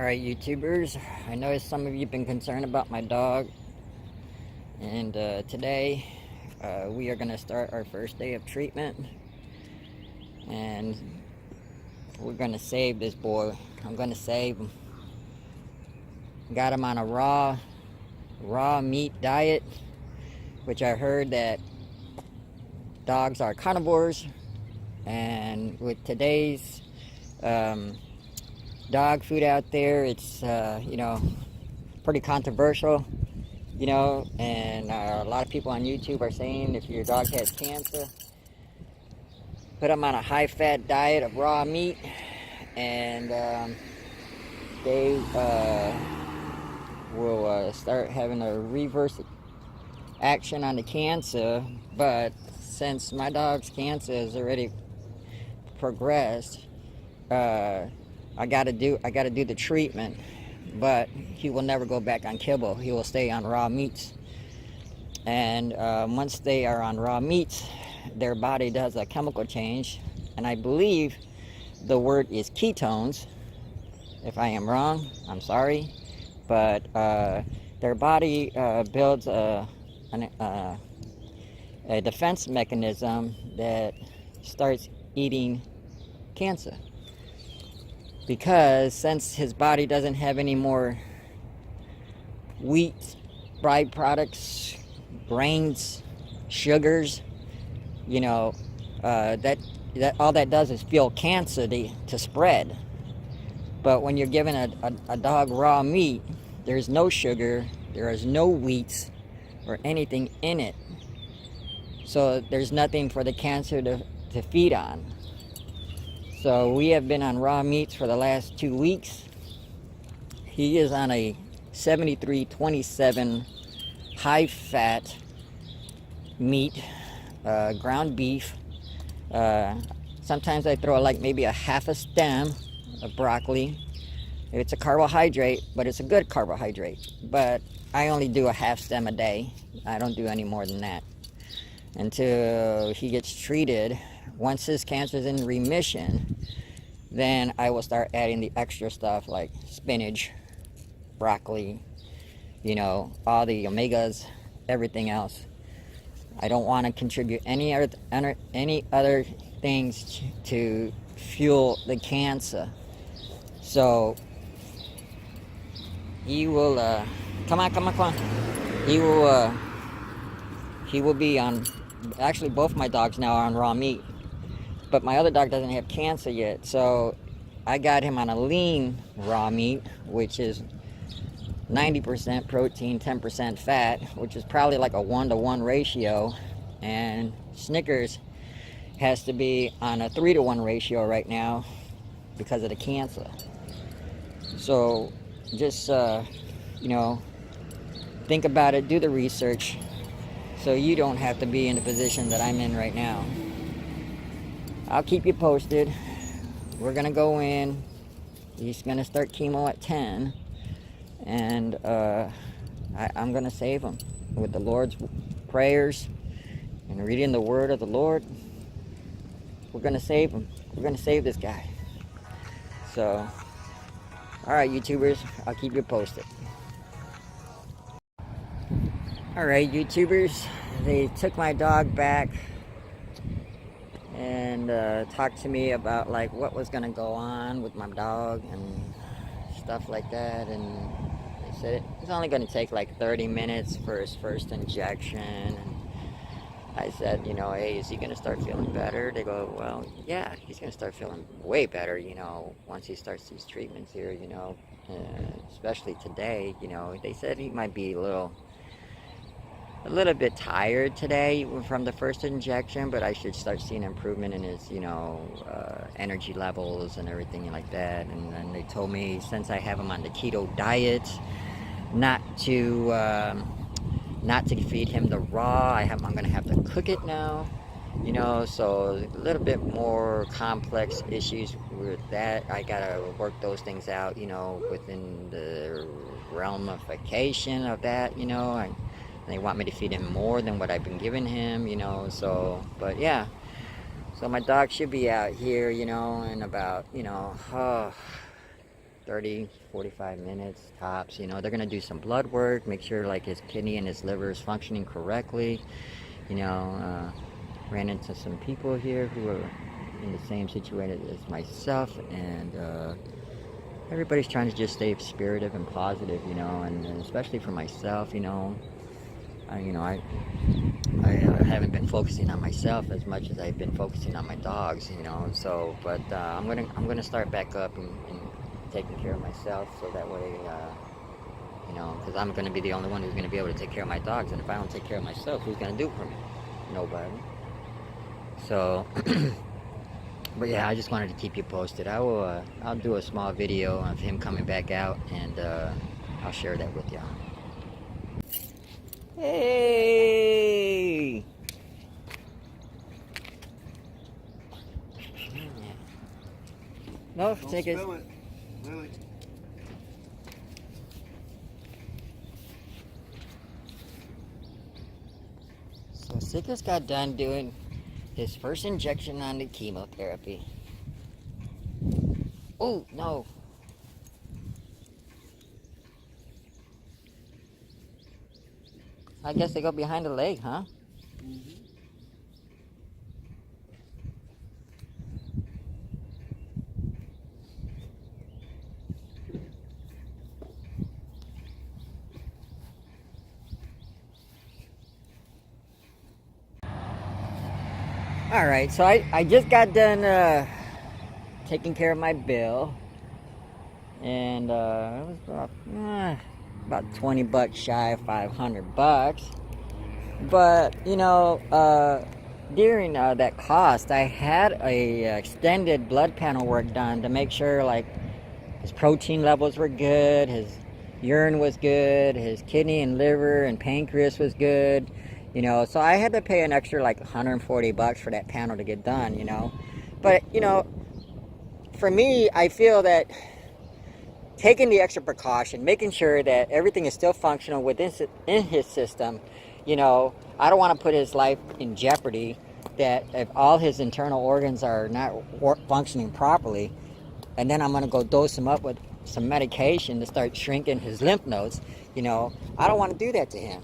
Alright, YouTubers, I know some of you have been concerned about my dog, and today we are going to start our first day of treatment, and we're going to save this boy. I'm going to save him. Got him on a raw meat diet, which I heard that dogs are carnivores, and with today's dog food out there, it's pretty controversial, and a lot of people on YouTube are saying if your dog has cancer, put them on a high-fat diet of raw meat, and they will start having a reverse action on the cancer. But since my dog's cancer has already progressed, I gotta do the treatment, but he will never go back on kibble. He will stay on raw meats, and once they are on raw meats, their body does a chemical change, and I believe the word is ketones. If I am wrong, I'm sorry, but their body builds a defense mechanism that starts eating cancer. Because since his body doesn't have any more wheat, byproducts, grains, sugars, that all that does is fuel cancer to spread. But when you're giving a dog raw meat, there's no sugar, there is no wheat or anything in it. So there's nothing for the cancer to feed on. So we have been on raw meats for the last 2 weeks. He is on a 73-27 high-fat meat, ground beef. Sometimes I throw like maybe a half a stem of broccoli. It's a carbohydrate, but it's a good carbohydrate. But I only do a half stem a day. I don't do any more than that until he gets treated. Once his cancer is in remission, then I will start adding the extra stuff like spinach, broccoli, all the omegas, everything else. I don't want to contribute any other things to fuel the cancer. So he will come on. He will be on. Actually, both my dogs now are on raw meat. But my other dog doesn't have cancer yet, so I got him on a lean raw meat, which is 90% protein, 10% fat, which is probably like a 1-to-1 ratio. And Snickers has to be on a 3-to-1 ratio right now because of the cancer. So just, think about it, do the research, so you don't have to be in the position that I'm in right now. I'll keep you posted. We're gonna go in. He's gonna start chemo at 10, and I'm gonna save him with the Lord's prayers and reading the word of the Lord. We're gonna save him. We're gonna save this guy. So, all right, YouTubers, I'll keep you posted. All right, YouTubers, they took my dog back and talked to me about like what was gonna go on with my dog and stuff like that, and they said it's only gonna take like 30 minutes for his first injection. And I said, hey, is he gonna start feeling better? They go, well, yeah, he's gonna start feeling way better, once he starts these treatments here, especially today. They said he might be a little bit tired today from the first injection, but I should start seeing improvement in his, energy levels and everything like that. And then they told me, since I have him on the keto diet, not to feed him the raw. I'm gonna have to cook it now, so a little bit more complex issues with that. I gotta work those things out, within the ramification of that, they want me to feed him more than what I've been giving him, but yeah. So my dog should be out here, in about, 30, 45 minutes tops. You know, they're gonna do some blood work, make sure like his kidney and his liver is functioning correctly. You know, ran into some people here who are in the same situation as myself, and everybody's trying to just stay spirited and positive, you know, and especially for myself, you know, I haven't been focusing on myself as much as I've been focusing on my dogs, you know. So, but I'm gonna start back up and taking care of myself, so that way, you know, because I'm gonna be the only one who's gonna be able to take care of my dogs, and if I don't take care of myself, who's gonna do it for me? Nobody. So, but yeah, I just wanted to keep you posted. I'll do a small video of him coming back out, and I'll share that with y'all. Hey! No, Don't take it. spill it. Lily. So Snickers got done doing his first injection on the chemotherapy. Oh, no. I guess they go behind the leg, huh? Mm-hmm. Alright, so I just got done taking care of my bill. And it was about $20 shy of $500. But, you know, during that cost, I had a extended blood panel work done to make sure, like, his protein levels were good, his urine was good, his kidney and liver and pancreas was good, you know. So I had to pay an extra like $140 for that panel to get done, you know. But, you know, for me, I feel that taking the extra precaution, making sure that everything is still functional within in his system, you know, I don't want to put his life in jeopardy, that if all his internal organs are not functioning properly, and then I'm going to go dose him up with some medication to start shrinking his lymph nodes, you know, I don't want to do that to him,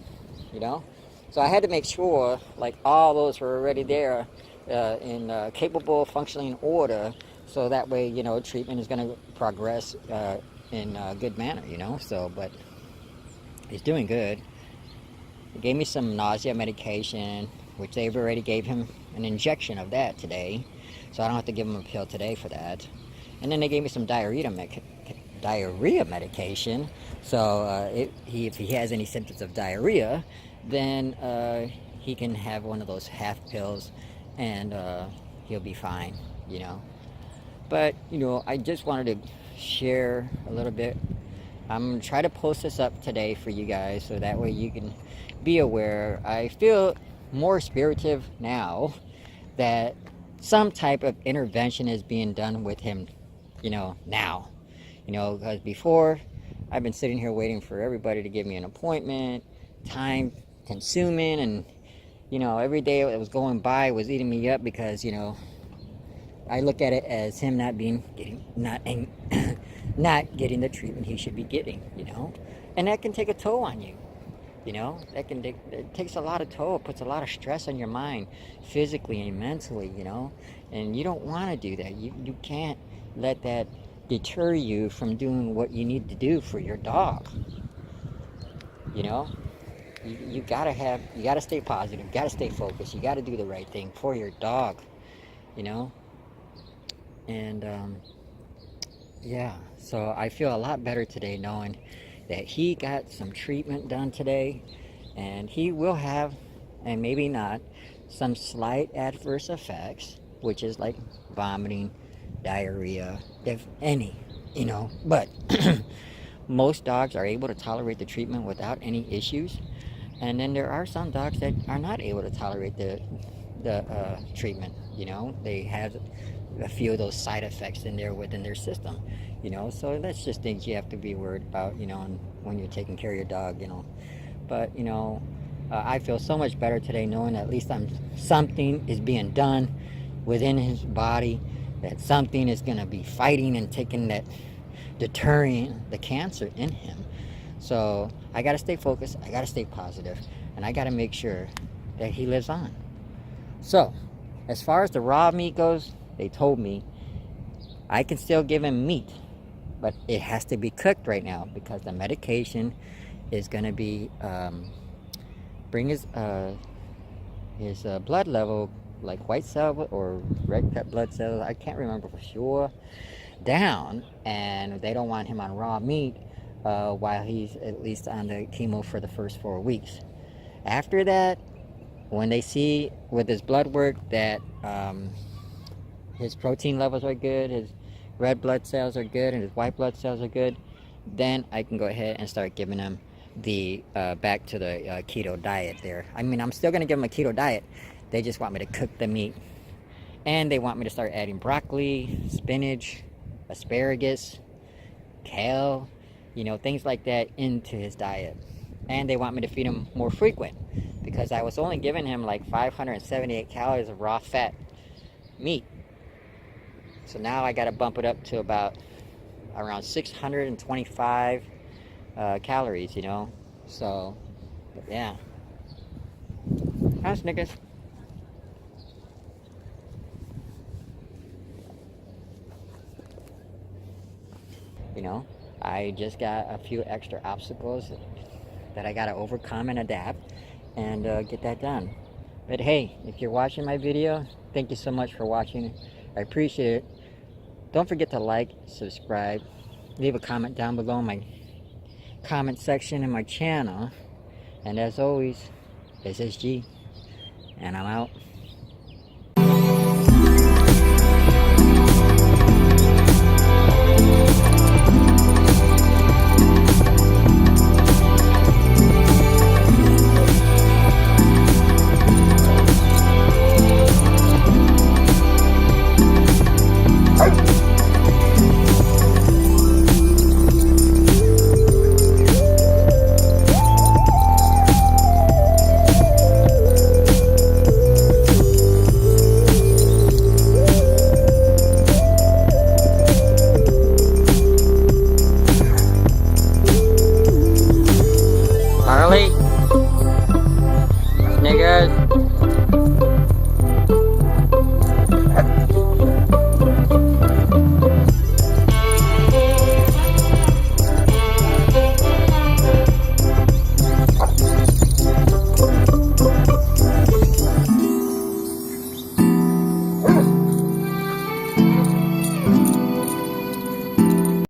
you know. So I had to make sure, like, all those were already there in capable functioning order, so that way, you know, treatment is going to progress in a good manner, you know. So, but he's doing good. They gave me some nausea medication, which they've already gave him an injection of that today, so I don't have to give him a pill today for that. And then they gave me some diarrhea medication, so if he has any symptoms of diarrhea, then he can have one of those half pills, and he'll be fine, you know. But, you know, I just wanted to share a little bit. I'm going to try to post this up today for you guys, so that way you can be aware. I feel more spirited now that some type of intervention is being done with him, you know, now. You know, because before, I've been sitting here waiting for everybody to give me an appointment, time consuming, and, you know, every day that was going by was eating me up, because, you know, I look at it as him not getting the treatment he should be getting, you know. And that can take a toll on you, you know. It takes a lot of toll. It puts a lot of stress on your mind, physically and mentally, you know. And you don't want to do that. You can't let that deter you from doing what you need to do for your dog, you know. You gotta stay positive, you gotta stay focused, you gotta do the right thing for your dog, you know. And yeah, so I feel a lot better today knowing that he got some treatment done today, and he will have, and maybe not, some slight adverse effects, which is like vomiting, diarrhea, if any, you know. But most dogs are able to tolerate the treatment without any issues, and then there are some dogs that are not able to tolerate the treatment, you know. They have a few of those side effects in there within their system, you know. So that's just things you have to be worried about, you know, when you're taking care of your dog, you know. But, you know, I feel so much better today knowing that at least something is being done within his body, that something is going to be fighting and taking that deterring the cancer in him. So I got to stay focused, I got to stay positive, and I got to make sure that he lives on. So as far as the raw meat goes, they told me I can still give him meat, but it has to be cooked right now because the medication is going to be bring his blood level, like white cell or red blood cells, I can't remember for sure, down, and they don't want him on raw meat while he's at least on the chemo for the first 4 weeks. After that, when they see with his blood work that his protein levels are good, his red blood cells are good, and his white blood cells are good, then I can go ahead and start giving him the back to the keto diet there. I mean, I'm still going to give him a keto diet. They just want me to cook the meat, and they want me to start adding broccoli, spinach, asparagus, kale, you know, things like that into his diet. And they want me to feed him more frequent because I was only giving him like 578 calories of raw fat meat. So now I got to bump it up to about around 625 calories, you know. So, but yeah. Hi, Snickers. You know, I just got a few extra obstacles that I got to overcome and adapt and get that done. But hey, if you're watching my video, thank you so much for watching. I appreciate it. Don't forget to like, subscribe, leave a comment down below in my comment section in my channel. And as always, this is G, and I'm out.